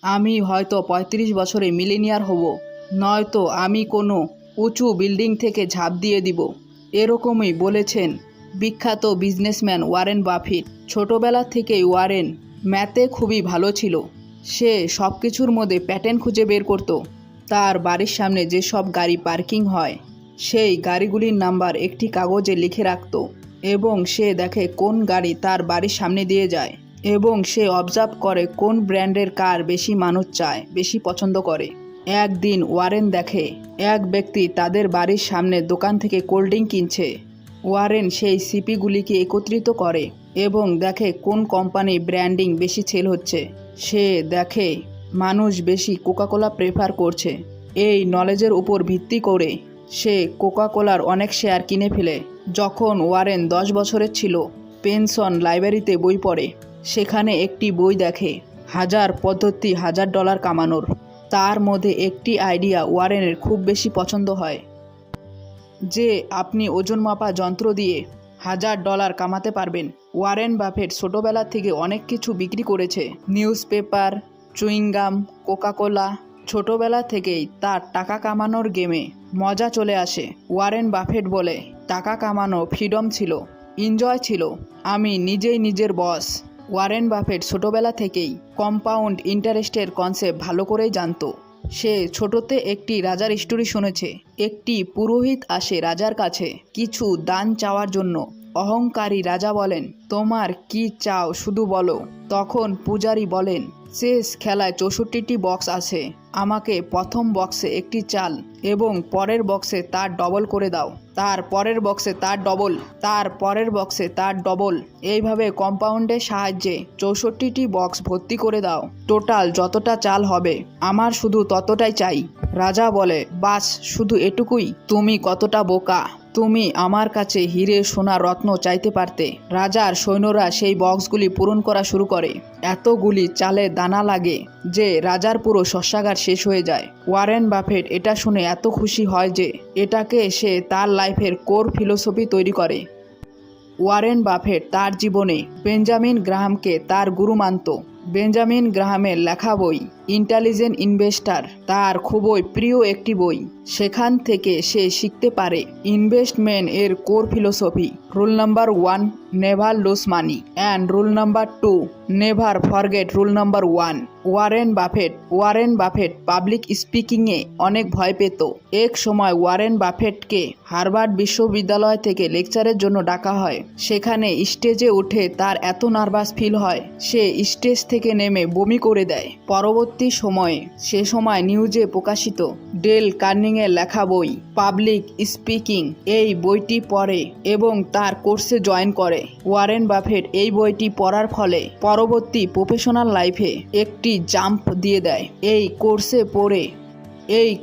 আমি হয়তো ৩৫ বছরে মিলেনিয়ার হব, নয়তো আমি কোনো উঁচু বিল্ডিং থেকে ঝাঁপ দিয়ে দিব। এরকমই বলেছেন বিখ্যাত বিজনেসম্যান ওয়ারেন বাফেট। ছোটবেলা থেকেই ওয়ারেন ম্যাথে খুবই ভালো ছিল। সে সব কিছুর মধ্যে প্যাটার্ন খুঁজে বের করত। তার বাড়ির সামনে যেসব গাড়ি পার্কিং হয় সেই গাড়িগুলির নাম্বার একটি কাগজে লিখে রাখত এবং সে দেখে কোন গাড়ি তার বাড়ির সামনে দিয়ে যায় এবং সে অবজার্ভ করে কোন ব্র্যান্ডের কার বেশি মানুষ চায়, বেশি পছন্দ করে। একদিন ওয়ারেন দেখে এক ব্যক্তি তাদের বাড়ির সামনে দোকান থেকে কোল্ড ড্রিঙ্ক কিনছে। ওয়ারেন সেই সিপিগুলিকে একত্রিত করে এবং দেখে কোন কোম্পানি ব্র্যান্ডিং বেশি সেল হচ্ছে। সে দেখে মানুষ বেশি কোকাকোলা প্রেফার করছে। এই নলেজের উপর ভিত্তি করে সে কোকাকোলার অনেক শেয়ার কিনে ফেলে। যখন ওয়ারেন 10 বছরের ছিল, পেনশন লাইব্রেরিতে বই পড়ে। সেখানে একটি বই দেখে, 1000 পদ্ধতি $1000 কামানোর। তার মধ্যে একটি আইডিয়া ওয়ারেনের খুব বেশি পছন্দ হয়, যে আপনি ওজন মাপা যন্ত্র দিয়ে $1000 কামাতে পারবেন। ওয়ারেন বাফেট ছোটবেলা থেকে অনেক কিছু বিক্রি করেছে, নিউজ পেপার, চুইংগাম, কোকাকোলা। ছোটবেলা থেকেই তার টাকা কামানোর গেমে মজা চলে আসে। ওয়ারেন বাফেট বলে, টাকা কামানো ফ্রিডম ছিল, এনজয় ছিল, আমি নিজেই নিজের বস। ওয়ারেন বাফেট ছোটবেলা থেকেই কম্পাউন্ড ইন্টারেস্টের কনসেপ্ট ভালো করেই জানতো। সে ছোটতে একটি রাজার স্টোরি শুনেছে। একটি পুরোহিত আসে রাজার কাছে কিছু দান চাওয়ার জন্য। অহংকারী রাজা বলেন, তোমার কি চাও শুধু বলো। তখন পূজারী বলেন, চেস খেলায় 64টি বক্স আছে, আমাকে প্রথম বক্সে একটি চাল এবং পরের বক্সে তার ডবল করে দাও, তার পরের বক্সে তার ডবল, তার পরের বক্সে তার ডবল। এইভাবে কম্পাউন্ডের সাহায্যে 64টি বক্স ভর্তি করে দাও। টোটাল যতটা চাল হবে আমার শুধু ততটাই চাই। রাজা বলে, বাস শুধু এটুকুই? তুমি কতটা বোকা! তুমি আমার কাছে হিরে সোনা রত্ন চাইতে পারতে। রাজার সৈন্যরা সেই বক্সগুলি পূরণ করা শুরু করে। এতগুলি চালে দানা লাগে যে রাজার পুরো শস্যাগার শেষ হয়ে যায়। ওয়ারেন বাফেট এটা শুনে এত খুশি হয় যে এটাকে সে তার লাইফের কোর ফিলোসফি তৈরি করে। ওয়ারেন বাফেট তার জীবনে বেঞ্জামিন গ্রাহামকে তার গুরু মানত। বেঞ্জামিন গ্রাহামের লেখা বই ইন্টেলিজেন্ট ইনভেস্টর তার খুবই প্রিয় একটি বই। সেখান থেকে সে শিখতে পারে ইনভেস্টমেন্ট এর core philosophy. Rule number 1, never lose money, and rule number 2, never forget rule number 1। Warren Buffett public স্পিকিংয়ে অনেক ভয় পেত। এক সময় ওয়ারেন বাফেটকে হার্ভার্ড বিশ্ববিদ্যালয় থেকে লেকচারের জন্য ডাকা হয়। সেখানে স্টেজে উঠে তার এত নার্ভাস ফিল হয়, সে স্টেজ থেকে নেমে বমি করে দেয়। পরবর্তী সময়ে সে সময় নিউজে প্রকাশিত ডেল কার্নিংয়ের লেখা বই পাবলিক স্পিকিং, এই বইটি পড়ে এবং তার কোর্সে জয়েন করে। ওয়ারেন বাফেট এই বইটি পড়ার ফলে পরবর্তী প্রফেশনাল লাইফে একটি জাম্প দিয়ে দেয়। এই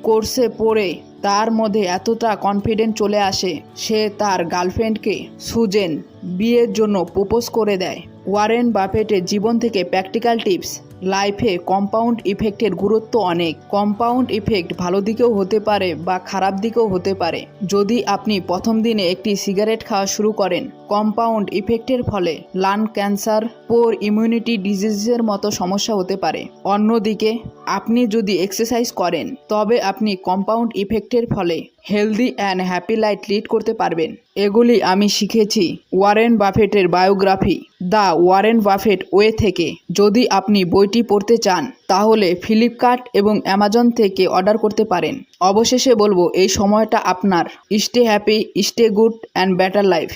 কোর্সে পড়ে তার মধ্যে এতটা কনফিডেন্স চলে আসে, সে তার গার্লফ্রেন্ডকে সুজেন বিয়ের জন্য প্রপোজ করে দেয়। ওয়ারেন বাফেটের জীবন থেকে প্র্যাকটিক্যাল টিপস। লাইফে কম্পাউন্ড ইফেক্টের গুরুত্ব অনেক। কম্পাউন্ড ইফেক্ট ভালো দিকেও হতে পারে বা খারাপ দিকেও হতে পারে। যদি আপনি প্রথম দিনে একটি সিগারেট খাওয়া শুরু করেন, কম্পাউন্ড ইফেক্টের ফলে লাং ক্যান্সার, পোর ইমিউনিটি ডিজিজের মতো সমস্যা হতে পারে। অন্যদিকে আপনি যদি এক্সারসাইজ করেন, তবে আপনি কম্পাউন্ড ইফেক্টের ফলে healthy and happy life lead করতে পারবেন। এগুলি আমি শিখেছি ওয়ারেন বাফেটের biography the Warren Buffett way থেকে। যদি আপনি বইটি পড়তে চান তাহলে ফ্লিপকার্ট এবং অ্যামাজন থেকে অর্ডার করতে পারেন। অবশেষে বলবো, এই সময়টা আপনার। Stay happy, stay good and better life.